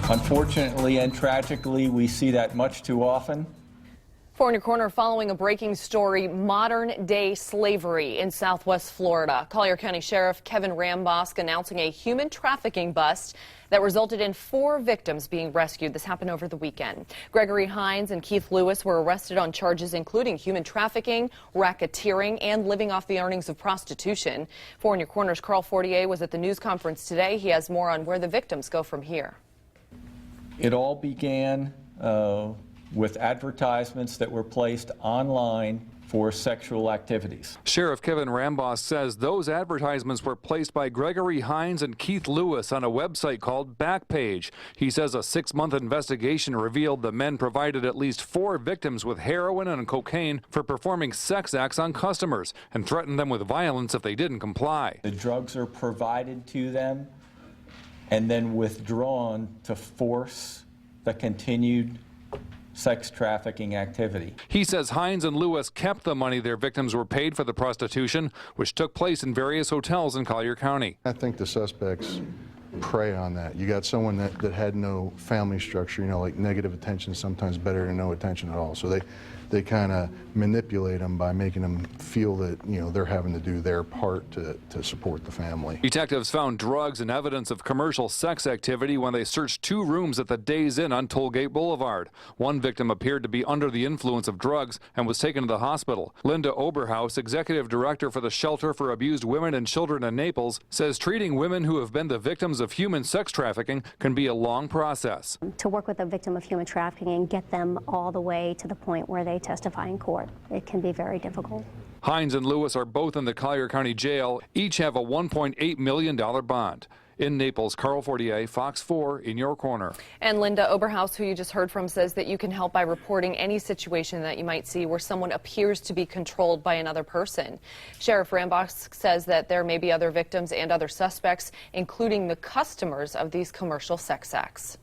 Unfortunately and tragically, we see that much too often. For In Your Corner, following a breaking story, modern-day slavery in Southwest Florida. Collier County Sheriff Kevin Rambosk announcing a human trafficking bust that resulted in 4 victims being rescued. This happened over the weekend. Gregory Hines and Keith Lewis were arrested on charges including human trafficking, racketeering, and living off the earnings of prostitution. For In Your Corner's Carl Fortier was at the news conference today. He has more on where the victims go from here. It all began with advertisements that were placed online for sexual activities. Sheriff Kevin Rambosk says those advertisements were placed by Gregory Hines and Keith Lewis on a website called Backpage. He says a 6-month investigation revealed the men provided at least 4 victims with heroin and cocaine for performing sex acts on customers and threatened them with violence if they didn't comply. The drugs are provided to them and then withdrawn to force the continued sex trafficking activity. He says Hines and Lewis kept the money their victims were paid for the prostitution, which took place in various hotels in Collier County. I think the suspects prey on that. You got someone that had no family structure, you know, like negative attention is sometimes better than no attention at all. So they kind of manipulate them by making them feel that, you know, they're having to do their part to support the family. Detectives found drugs and evidence of commercial sex activity when they searched 2 rooms at the Days Inn on Tollgate Boulevard. One victim appeared to be under the influence of drugs and was taken to the hospital. Linda Oberhaus, executive director for the Shelter for Abused Women and Children in Naples, says treating women who have been the victims of human sex trafficking can be a long process. To work with a victim of human trafficking and get them all the way to the point where they testify in court, it can be very difficult. Hines and Lewis are both in the Collier County Jail. Each have a $1.8 million bond. In Naples, Carl Fortier, Fox 4, In Your Corner. And Linda Oberhaus, who you just heard from, says that you can help by reporting any situation that you might see where someone appears to be controlled by another person. Sheriff Rambosk says that there may be other victims and other suspects, including the customers of these commercial sex acts.